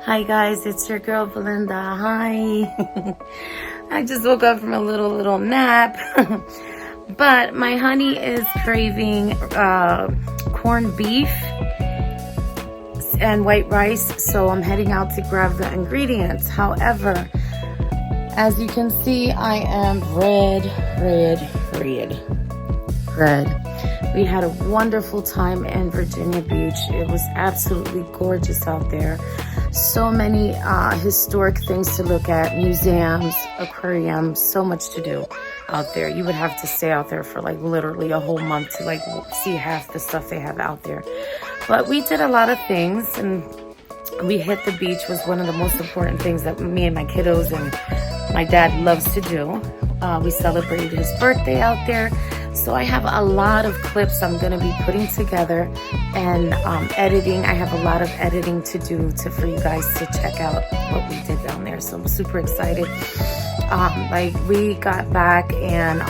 Hi guys, it's your girl Belinda. Hi. I just woke up from a little nap. But my honey is craving corned beef and white rice, so I'm heading out to grab the ingredients. However, as you can see, I am red. We had a wonderful time in Virginia Beach. It was absolutely gorgeous out there. So many historic things to look at, museums, aquariums, so much to do out there. You would have to stay out there for like literally a whole month to like see half the stuff they have out there. But we did a lot of things, and we hit the beach was one of the most important things that me and my kiddos and my dad loves to do. We celebrated his birthday out there. So I have a lot of clips I'm going to be putting together and editing. I have a lot of editing to do for you guys to check out what we did down there. So I'm super excited. Like we got back and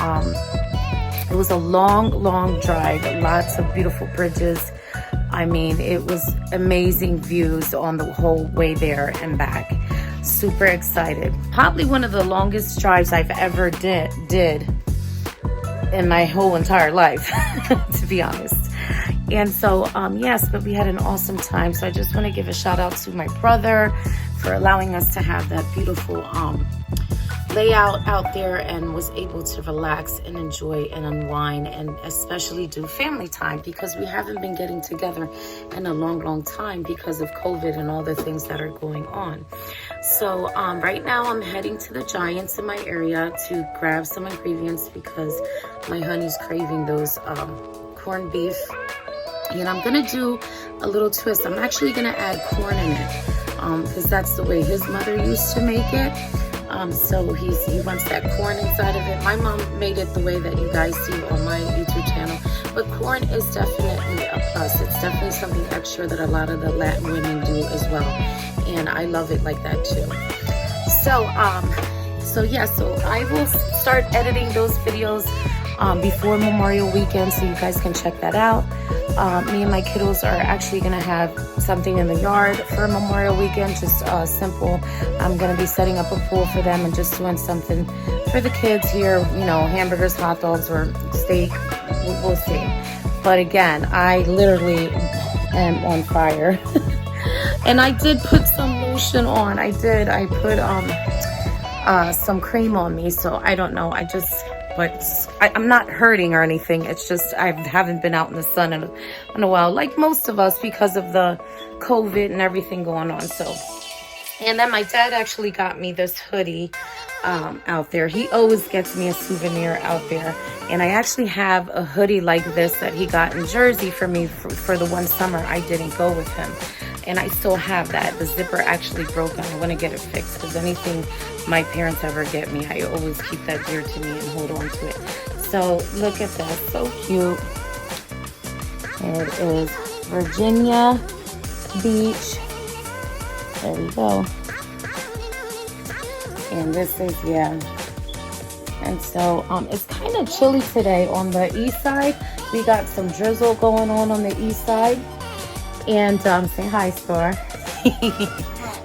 it was a long drive, lots of beautiful bridges. I mean, it was amazing views on the whole way there and back. Super excited. Probably one of the longest drives I've ever did in my whole entire life, to be honest. And so, yes, but we had an awesome time. So I just want to give a shout out to my brother for allowing us to have that beautiful layout out there, and was able to relax and enjoy and unwind, and especially do family time, because we haven't been getting together in a long time because of COVID and all the things that are going on. So right now I'm heading to the Giants in my area to grab some ingredients because my honey's craving those corned beef, and I'm gonna do a little twist. I'm actually gonna add corn in it because that's the way his mother used to make it. So he wants that corn inside of it. My mom made it the way that you guys see on my YouTube channel. But corn is definitely a plus. It's definitely something extra that a lot of the Latin women do as well. And I love it like that too. So I will start editing those videos before Memorial Weekend, so you guys can check that out. Me and my kiddos are actually gonna have something in the yard for Memorial Weekend, just simple. I'm gonna be setting up a pool for them and just doing something for the kids here, you know, hamburgers, hot dogs, or steak. We'll see. But again, I literally am on fire. And I did put some lotion on. I put some cream on me, so I don't know. But I'm not hurting or anything. It's just I haven't been out in the sun in a while, like most of us, because of the COVID and everything going on. So, and then my dad actually got me this hoodie out there. He always gets me a souvenir out there. And I actually have a hoodie like this that he got in Jersey for me for the one summer I didn't go with him. And I still have that. The zipper actually broke, and I want to get it fixed, because anything my parents ever get me, I always keep that dear to me and hold on to it. So look at that, so cute. It is Virginia Beach. There we go. And this is, yeah. And so it's kind of chilly today on the east side. We got some drizzle going on the east side. And say hi, Star.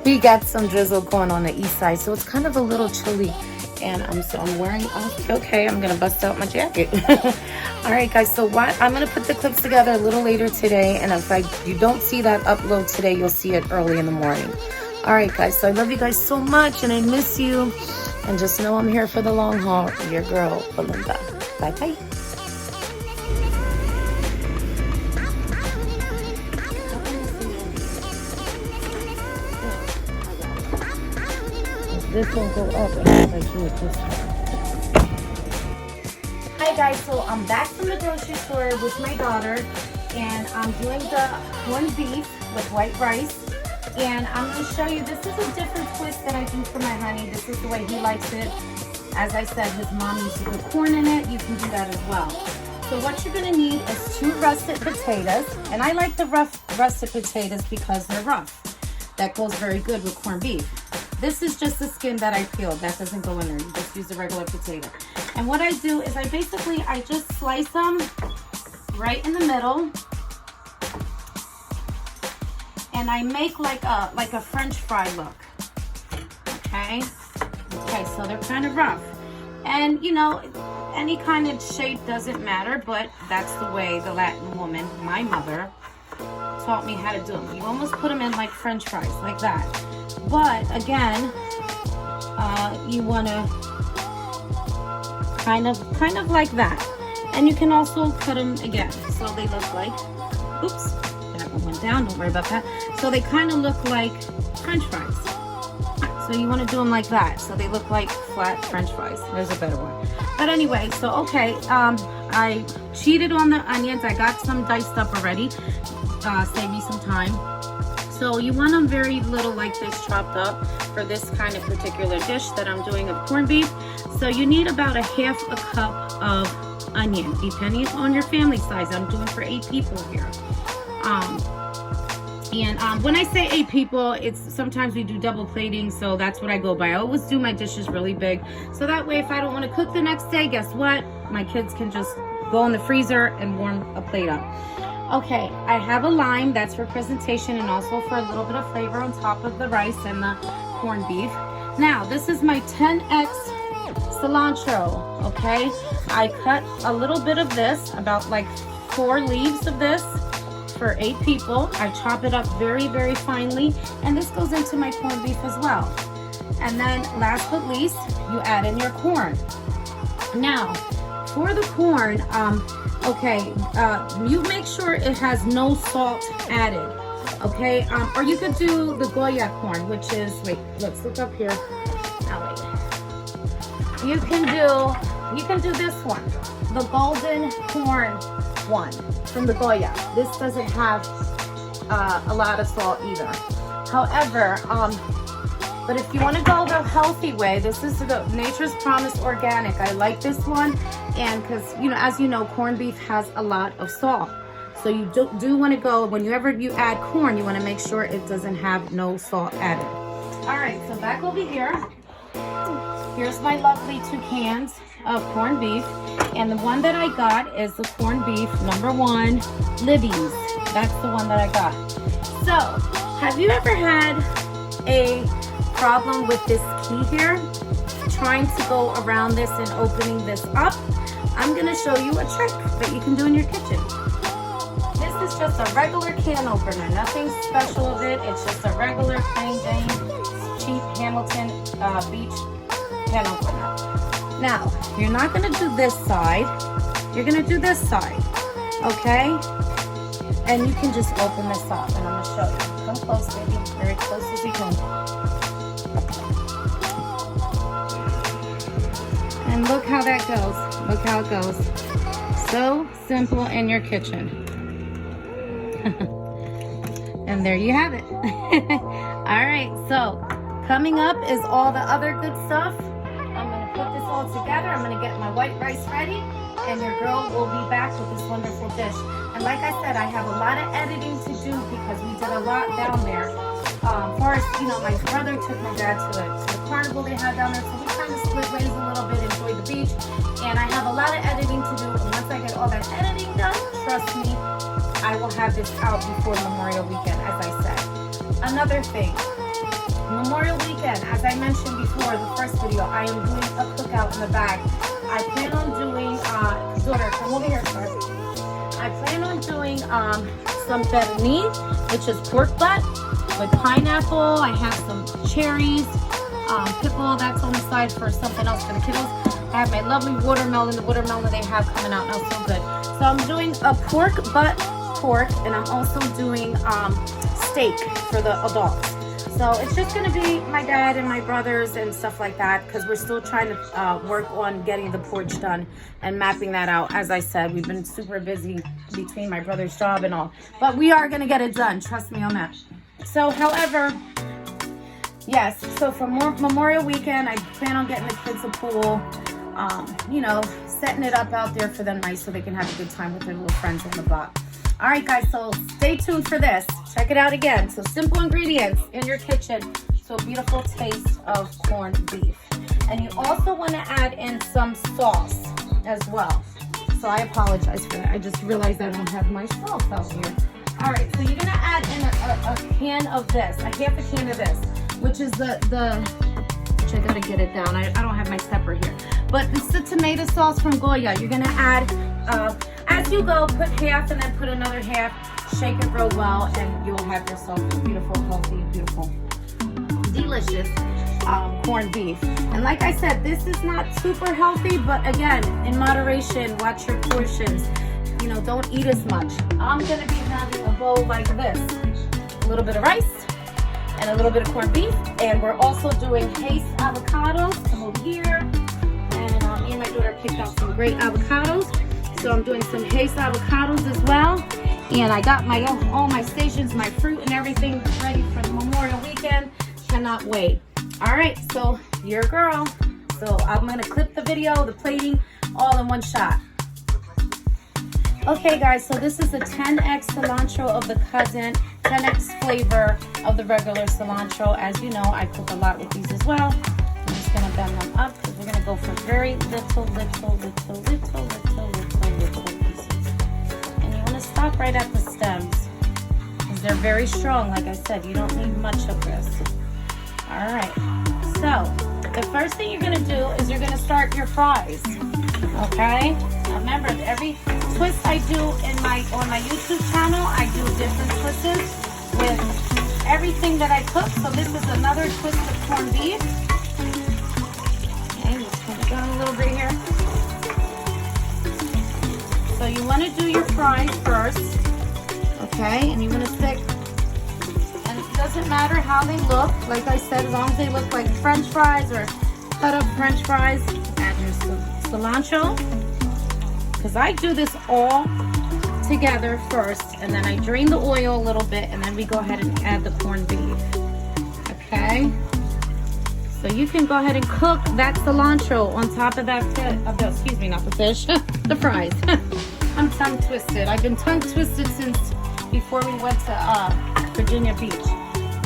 We got some drizzle going on the east side, so it's kind of a little chilly. And I'm wearing, okay, I'm gonna bust out my jacket. All right, guys, so I'm gonna put the clips together a little later today, and if you don't see that upload today, you'll see it early in the morning. All right, guys, so I love you guys so much, and I miss you. And just know I'm here for the long haul. Your girl, Belinda. Bye-bye. This won't go up unless I do it this way. Hi guys, so I'm back from the grocery store with my daughter, and I'm doing the corned beef with white rice. And I'm going to show you, this is a different twist that I do for my honey. This is the way he likes it. As I said, his mom used to put corn in it. You can do that as well. So what you're going to need is 2 russet potatoes. And I like the russet potatoes because they're rough. That goes very good with corned beef. This is just the skin that I peeled. That doesn't go in there. You just use the regular potato. And what I do is I just slice them right in the middle. and I make like a French fry look. Okay, so they're kind of rough, and you know, any kind of shape doesn't matter, but that's the way the Latin woman, my mother, taught me how to do them. You almost put them in like French fries, like that. But again, you want to kind of like that, and you can also cut them again, so they look like. Oops, that one went down. Don't worry about that. So they kind of look like French fries. So you want to do them like that, so they look like flat French fries. There's a better one. But anyway, so okay, I cheated on the onions. I got some diced up already. Save me some time. So you want them very little like this, chopped up for this kind of particular dish that I'm doing of corned beef. So you need about a half a cup of onion, depending on your family size. I'm doing for 8 people here. When I say 8 people, it's sometimes we do double plating, so that's what I go by. I always do my dishes really big, so that way if I don't want to cook the next day, guess what? My kids can just go in the freezer and warm a plate up. Okay, I have a lime, that's for presentation and also for a little bit of flavor on top of the rice and the corned beef. Now, this is my 10x cilantro, okay? I cut a little bit of this, about like 4 leaves of this, for 8 people. I chop it up very, very finely, and this goes into my corned beef as well. And then last but least, you add in your corn. Now, for the corn, you make sure it has no salt added, okay? Or you could do the Goya corn, which is, wait, let's look up here. Now wait. You can do this one, the golden corn one from the Goya. This doesn't have a lot of salt either. However, but if you want to go the healthy way, this is the Nature's Promise Organic. I like this one, and because as you know, corned beef has a lot of salt. So you do want to go, whenever you add corn, you want to make sure it doesn't have no salt added. All right, so back over here. Here's my lovely 2 cans of corned beef, and the one that I got is the corned beef #1 Libby's. That's the one that I got. So, have you ever had a problem with this key here? Trying to go around this and opening this up? I'm going to show you a trick that you can do in your kitchen. This is just a regular can opener, nothing special with it. It's just a regular plain Jane cheap Hamilton Beach can opener. Now, you're not going to do this side. You're going to do this side, okay? And you can just open this up, and I'm going to show you. Come close, baby. Very close as you can. And look how that goes. Look how it goes. So simple in your kitchen. And there you have it. All right, so coming up is all the other good stuff. I'm going to put this all together. I'm going to get my white rice ready, and your girl will be back with this wonderful dish. And like I said, I have a lot of editing to do because we did a lot down there. First, my brother took my dad to the carnival they had down there, so we kind of split ways a little bit, enjoyed the beach. And I have a lot of editing to do, and once I get all that editing done, trust me, I will have this out before Memorial Weekend, as I said. Another thing, Memorial Weekend, as I mentioned before, the first video, I am doing a cookout in the back. I plan on doing, daughter, come over here first. I plan on doing some pernil, which is pork butt, with pineapple. I have some cherries, pickle that's on the side for something else for the kiddos. I have my lovely watermelon, the watermelon they have coming out now, so good. So I'm doing a pork butt pork, and I'm also doing steak for the adults. So it's just going to be my dad and my brothers and stuff like that, because we're still trying to work on getting the porch done and mapping that out. As I said, we've been super busy between my brother's job and all, but we are going to get it done. Trust me on that. So, however, yes, so for Memorial Weekend, I plan on getting the kids a pool, setting it up out there for them nice so they can have a good time with their little friends on the block. All right, guys, so stay tuned for this. Check it out again. So simple ingredients in your kitchen, so a beautiful taste of corned beef. And you also want to add in some sauce as well. So I apologize for that. I just realized I don't have my sauce out here. All right, so you're going to add in a can of this, a half a can of this, which is which I gotta get it down. I don't have my stepper here. But it's the tomato sauce from Goya. You're gonna add, as you go, put half and then put another half. Shake it real well and you'll have yourself a beautiful, healthy, beautiful, delicious corned beef. And like I said, this is not super healthy, but again, in moderation, watch your portions. You know, don't eat as much. I'm gonna be having a bowl like this. A little bit of rice and a little bit of corned beef. And we're also doing Haze avocados. Come over here. And me and my daughter picked out some great avocados. So I'm doing some Haze avocados as well. And I got all my stations, my fruit and everything ready for the Memorial weekend. Cannot wait. All right, so your girl. So I'm gonna clip the video, the plating, all in one shot. Okay guys, so this is the 10x cilantro of the cousin, 10x flavor of the regular cilantro. As you know, I cook a lot with these as well. I'm just gonna bend them up because we're gonna go for very little pieces. And you wanna stop right at the stems because they're very strong. Like I said, you don't need much of this. All right, so the first thing you're gonna do is you're gonna start your fries, okay? Now remember, every twist I do on my YouTube channel, I do different twists with everything that I cook. So this is another twist of corned beef. Okay, just put it down a little bit here. So you want to do your fries first, okay? And you want to stick, and it doesn't matter how they look. Like I said, as long as they look like French fries or cut up French fries, add your cilantro. Because I do this all together first, and then I drain the oil a little bit, and then we go ahead and add the corned beef. Okay? So you can go ahead and cook that cilantro on top of that excuse me, not the fish, the fries. I'm tongue twisted. I've been tongue twisted since before we went to Virginia Beach.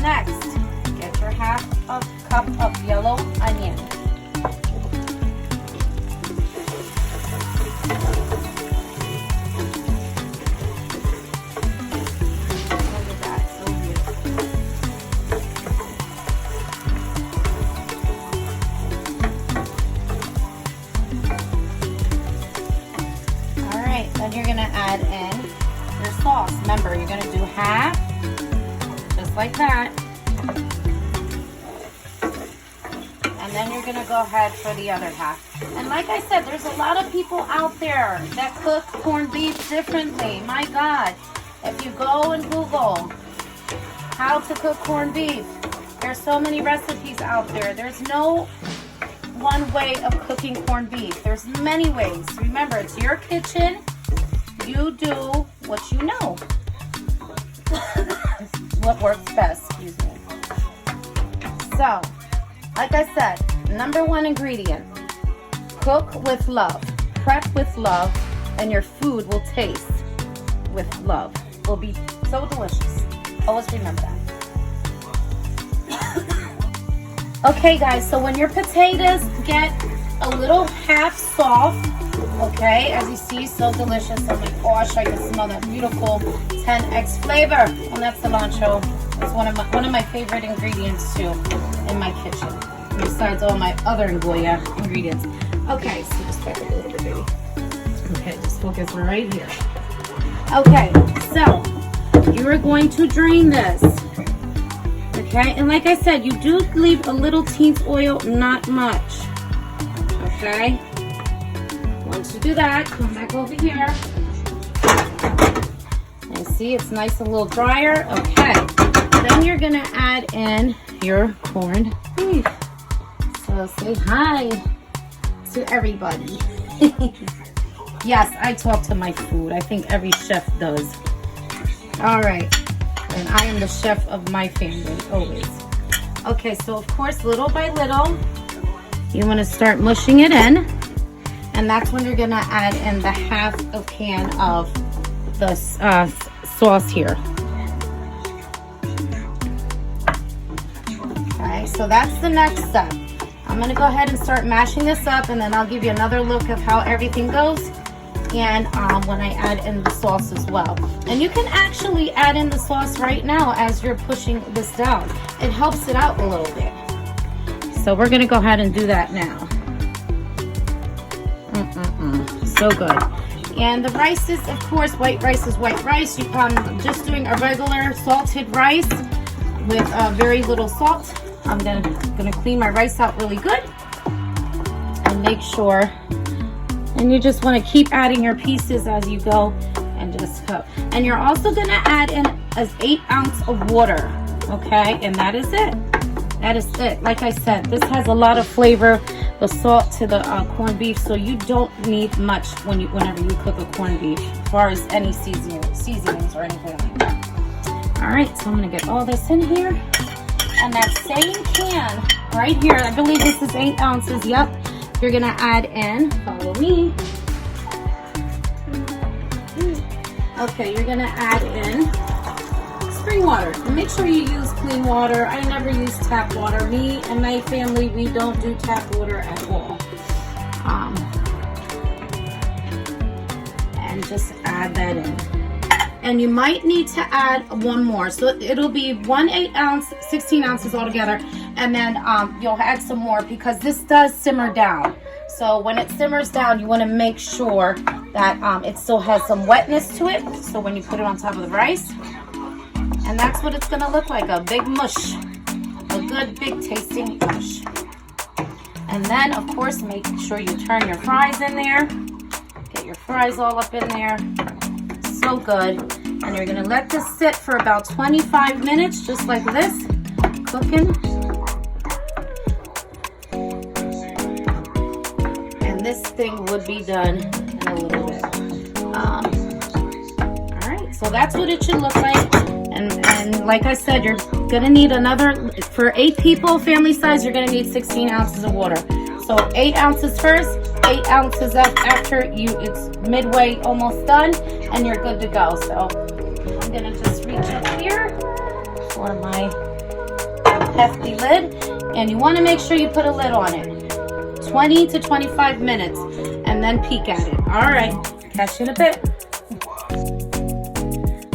Next, get your half a cup of yellow onion. Then you're gonna add in your sauce. Remember, you're gonna do half, just like that. And then you're gonna go ahead for the other half. And like I said, there's a lot of people out there that cook corned beef differently. My God, if you go and Google how to cook corned beef, there's so many recipes out there. There's no one way of cooking corned beef. There's many ways. Remember, it's your kitchen. You do what you know. What works best, excuse me. So, like I said, #1 ingredient. Cook with love. Prep with love. And your food will taste with love. It will be so delicious. Always remember that. Okay guys, so when your potatoes get a little half soft, okay, as you see, so delicious. Oh my gosh, I can smell that beautiful 10x flavor on that cilantro. It's one of my favorite ingredients too in my kitchen, besides all my other Goya ingredients. Okay, so just back up a little bit, baby. Okay, just focus right here. Okay, so you are going to drain this. Okay, and like I said, you do leave a little teens oil, not much. Okay. Once you do that, come back over here. And see, it's nice and a little drier. Okay. Then you're gonna add in your corned beef. So say hi to everybody. Yes, I talk to my food. I think every chef does. All right. And I am the chef of my family, always. Okay, so of course, little by little, you want to start mushing it in. And that's when you're gonna add in the half of can of the sauce here. Okay, so that's the next step. I'm gonna go ahead and start mashing this up, and then I'll give you another look of how everything goes. and when I add in the sauce as well. And you can actually add in the sauce right now as you're pushing this down. It helps it out a little bit. So we're gonna go ahead and do that now. So good. And the rice is, of course, white rice is white rice. I'm just doing a regular salted rice with very little salt. I'm gonna clean my rice out really good and make sure. And you just want to keep adding your pieces as you go and just cook. And you're also gonna add in an 8 ounce of water, okay? And that is it. That is it. Like I said, this has a lot of flavor, the salt to the corned beef, so you don't need much whenever you cook a corned beef, as far as any seasonings or anything like that. All right, so I'm gonna get all this in here. And that same can right here, I believe this is 8 ounces, yep. You're gonna add in, follow me. Okay, you're gonna add in spring water. And make sure you use clean water. I never use tap water. Me and my family, we don't do tap water at all. And just add that in. And you might need to add one more. So it'll be 1 8 ounce, 16 ounces altogether. And then you'll add some more because this does simmer down. So when it simmers down, you want to make sure that it still has some wetness to it. So when you put it on top of the rice, and that's what it's gonna look like, a big mush, a good big tasting mush. And then of course, make sure you turn your fries in there. Get your fries all up in there. So good. And you're gonna let this sit for about 25 minutes, just like this, cooking. And this thing would be done in a little bit. All right, so that's what it should look like. And like I said, you're gonna need another, for 8 people, family size, you're gonna need 16 ounces of water. So 8 ounces first, 8 ounces after it's midway, almost done, and you're good to go. So I'm gonna just reach up here for my hefty lid, and you wanna make sure you put a lid on it. 20 to 25 minutes, and then peek at it. All right, catch you in a bit.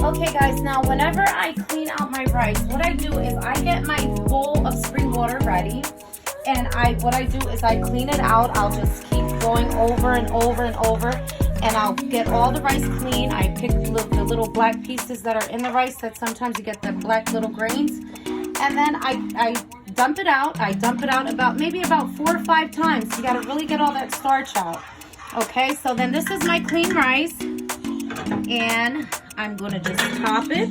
Okay guys, now whenever I clean out my rice, what I do is I get my bowl of spring water ready, and what I do is I clean it out. I'll just keep going over and over and over, and I'll get all the rice clean. I pick the little black pieces that are in the rice, that sometimes you get the black little grains, and then I dump it out. I dump it out maybe about 4 or 5 times. You got to really get all that starch out. Okay, so then this is my clean rice, and I'm going to just top it.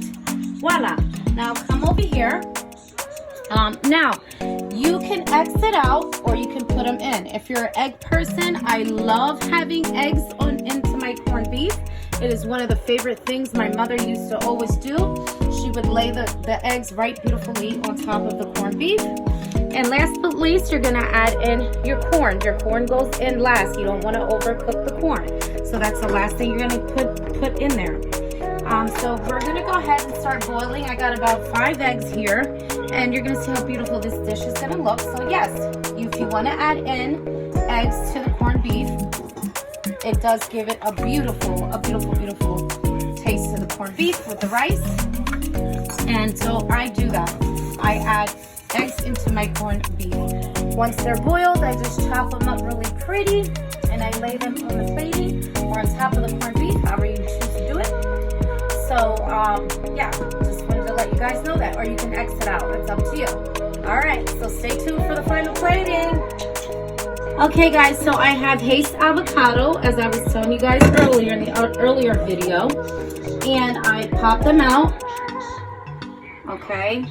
Voila. Now come over here. Now, you can exit out or you can put them in. If you're an egg person, I love having eggs into my corned beef. It is one of the favorite things my mother used to always do. She would lay the eggs right beautifully on top of the corned beef. And last but least, you're gonna add in your corn. Your corn goes in last. You don't wanna overcook the corn. So that's the last thing you're gonna put in there. So we're gonna go ahead and start boiling. I got about 5 eggs here, and you're gonna see how beautiful this dish is gonna look. So yes, if you wanna add in eggs to the corned beef, it does give it a beautiful taste to the corned beef with the rice. And so I do that. I add eggs into my corned beef. Once they're boiled, I just chop them up really pretty, and I lay them on the plating or on top of the corned beef, however you choose to do it. So, yeah, just wanted to let you guys know that, or you can exit out. It's up to you. All right, so stay tuned for the final plating. Okay, guys, so I have Haste avocado, as I was telling you guys earlier in the earlier video, and I popped them out. Okay,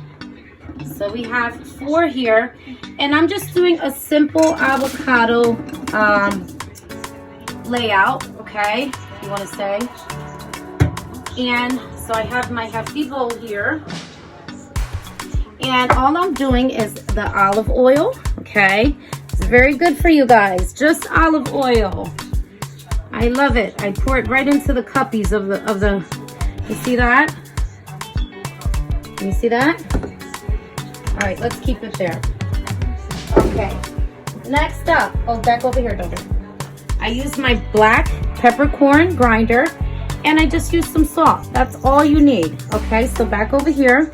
so we have 4 here, and I'm just doing a simple avocado layout. Okay, if you want to say. And so I have my hefty bowl here, and all I'm doing is the olive oil. Okay, it's very good for you guys, just olive oil. I love it. I pour it right into the cuppies of the you see that? Can you see that? All right, let's keep it there. Okay, next up, back over here, Doctor. I use my black peppercorn grinder, and I just used some salt. That's all you need. Okay, so back over here.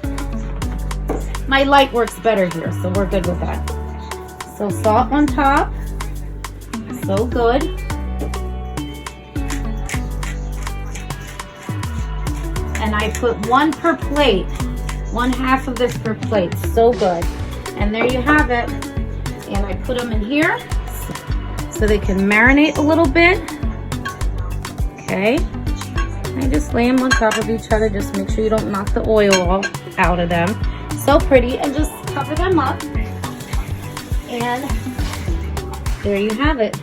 My light works better here, so we're good with that. So salt on top. So good. And I put one per plate. 1/2 of this per plate. So good. And there you have it. And I put them in here so they can marinate a little bit. Okay. I just lay them on top of each other. Just make sure you don't knock the oil all out of them. So pretty. And just cover them up. And there you have it.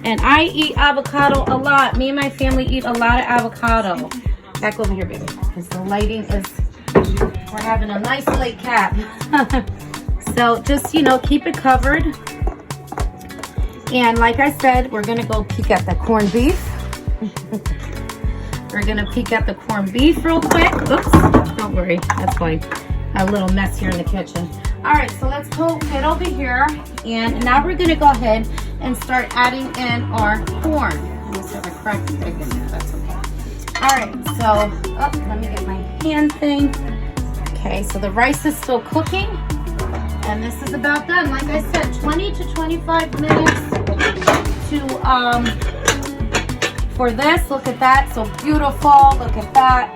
And I eat avocado a lot. Me and my family eat a lot of avocado. Back over here, baby. Because the lighting is, we're having a nice late cap. So just, you know, keep it covered. And like I said, we're going to go peek at the corned beef. We're going to peek at the corned beef real quick. Oops, don't worry. That's fine. A little mess here in the kitchen. All right, so let's go get over here. And now we're going to go ahead and start adding in our corn. I'm going to have a cracked egg in there. That's okay. All right, so let me get my hand thing. Okay, so the rice is still cooking. And this is about done. Like I said, 20 to 25 minutes for this. Look at that, so beautiful. Look at that.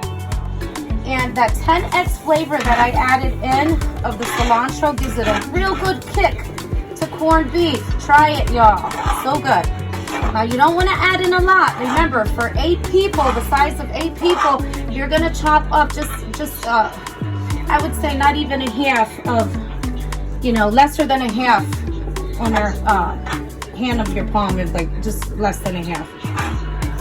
And that 10x flavor that I added in of the cilantro gives it a real good kick to corned beef. Try it, y'all. So good. Now, you don't want to add in a lot. Remember, for 8 people, the size of 8 people, you're going to chop up just I would say not even a half of, you know, lesser than a half on our hand of your palm, is like just less than a half,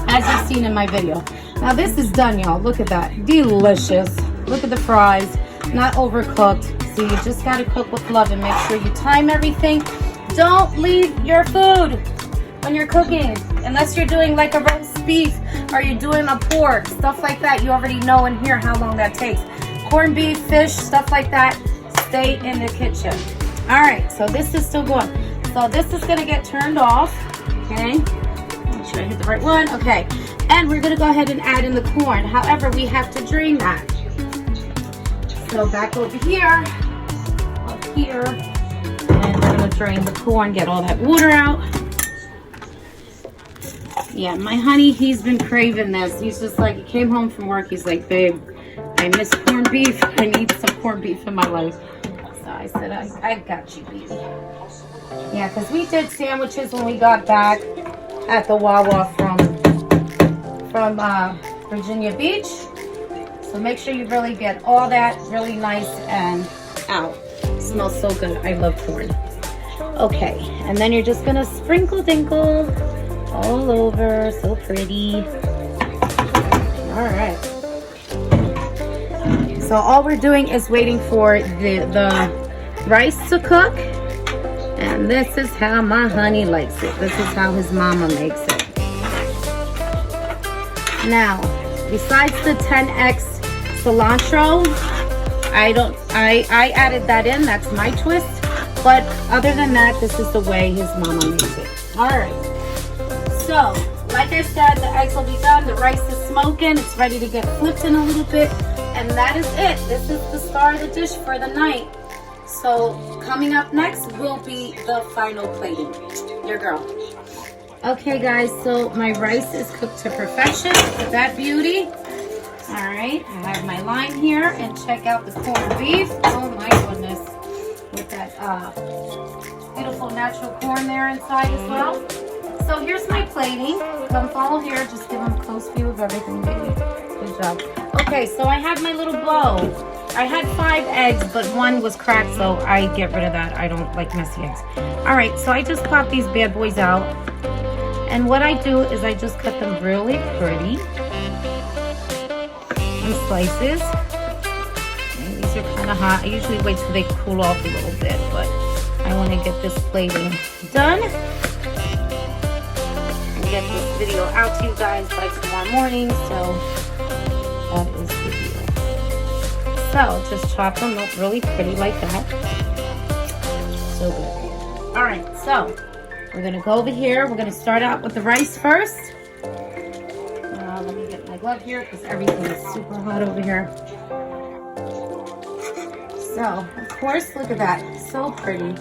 as you've seen in my video. Now this is done, y'all. Look at that. Delicious. Look at the fries. Not overcooked. So you just got to cook with love and make sure you time everything. Don't leave your food when you're cooking. Unless you're doing like a roast beef or you're doing a pork, stuff like that. You already know and hear how long that takes. Corned beef, fish, stuff like that. Stay in the kitchen. All right, so this is still going. So this is going to get turned off. Okay. Make sure I hit the right one. Okay. And we're going to go ahead and add in the corn. However, we have to drain that. So back over here, up here, and we're going to drain the corn, get all that water out. Yeah, my honey, he's been craving this. He's just like, he came home from work. He's like, babe, I miss corned beef. I need some corned beef in my life. So I said, I got you, baby. Yeah, because we did sandwiches when we got back at the Wawa from Virginia Beach. So make sure you really get all that really nice and out. It smells so good. I love corn. Okay, and then you're just gonna sprinkle dinkle all over. So pretty. All right. So all we're doing is waiting for the rice to cook. And this is how my honey likes it. This is how his mama makes it. Now, besides the 10x cilantro, I added that in. That's my twist. But other than that, this is the way his mama makes it. All right. So, like I said, the eggs will be done. The rice is smoking. It's ready to get flipped in a little bit. And that is it. This is the star of the dish for the night. So, coming up next will be the final plating. Your girl. Okay, guys, so my rice is cooked to perfection. Look at that beauty. All right, I have my lime here, and check out the corned beef. Oh my goodness, with that beautiful natural corn there inside as well. So here's my plating. Come follow here. Just give them a close view of everything, baby. Good job. Okay, so I have my little bowl. I had 5 eggs, but one was cracked, so I get rid of that. I don't like messy eggs. All right, so I just pop these bad boys out. And what I do is I just cut them really pretty in slices. And these are kind of hot. I usually wait till they cool off a little bit, but I want to get this plating done and get this video out to you guys by tomorrow morning. So that is the deal. So just chop them up really pretty like that. So good. All right, so we're gonna go over here. We're gonna start out with the rice first. glove here because everything is super hot over here. So, of course, look at that. So pretty.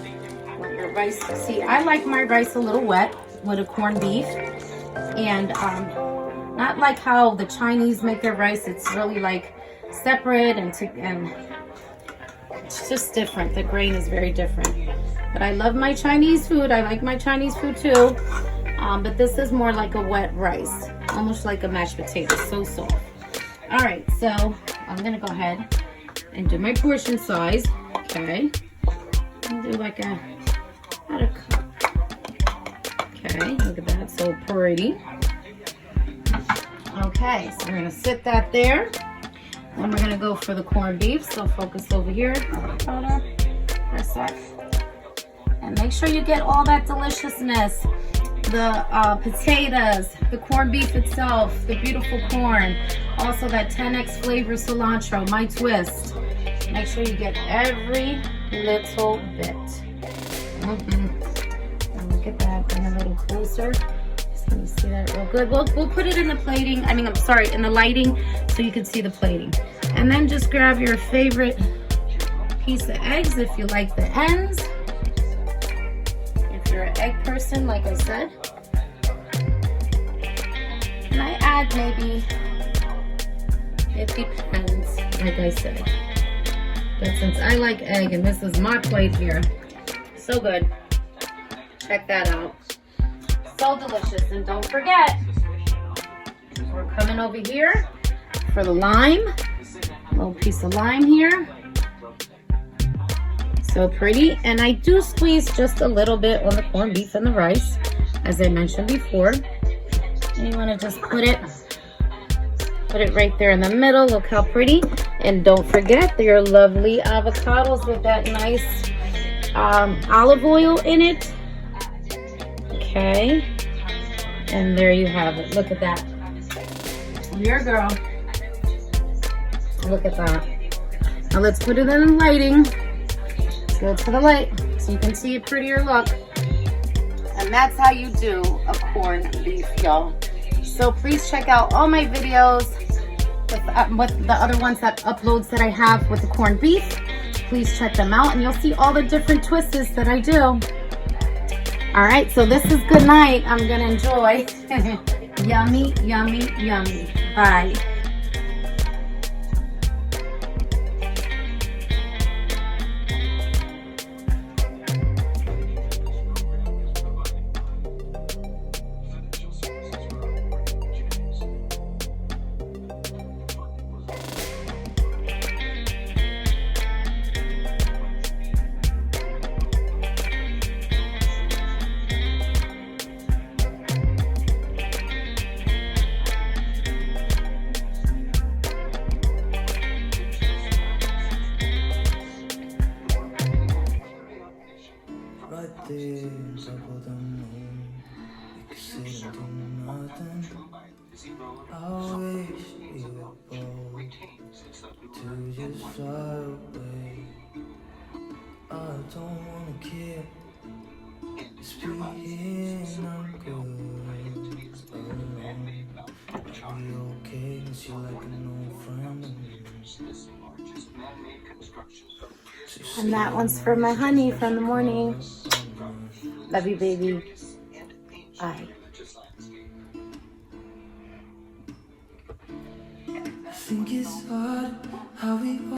With your rice. See, I like my rice a little wet with a corned beef. And not like how the Chinese make their rice. It's really like separate and it's just different. The grain is very different. But I love my Chinese food. I like my Chinese food too. But this is more like a wet rice. Almost like a mashed potato. So soft. Alright, so I'm going to go ahead and do my portion size. Okay. I'll do like about a cup. Okay, look at that. So pretty. Okay, so we're going to sit that there. Then we're going to go for the corned beef. So focus over here. Press that. And make sure you get all that deliciousness. The potatoes, the corned beef itself, the beautiful corn. Also that 10x flavor cilantro, my twist. Make sure you get every little bit. And look at that. Bring it a little closer. Can you see that real good? We'll put it in the plating. I'm sorry, in the lighting so you can see the plating. And then just grab your favorite piece of eggs if you like the ends. If you're an egg person, like I said. And I add maybe, it depends, like I said. But since I like egg and this is my plate here, so good. Check that out. So delicious. And don't forget, we're coming over here for the lime. A little piece of lime here. So pretty. And I do squeeze just a little bit on the corned beef and the rice, as I mentioned before. And you want to just put it right there in the middle. Look how pretty. And don't forget your lovely avocados with that nice olive oil in it. Okay, and there you have it. Look at that. Your girl. Look at that. Now let's put it in the lighting. Let's go to the light so you can see a prettier look. And that's how you do a corned beef, y'all. So please check out all my videos with the other ones uploads that I have with the corned beef. Please check them out and you'll see all the different twists that I do. All right, so this is good night. I'm gonna enjoy. Yummy, yummy, yummy. Bye. Right there, top of the moon, we could sit and do nothing. I wish we were bold to just fly away. I don't wanna care, it's being I'm good alone. I'll be okay, cause you're like an old friend of me. And that one's for my honey from the morning. Love you, baby. Bye. I think it's hard how we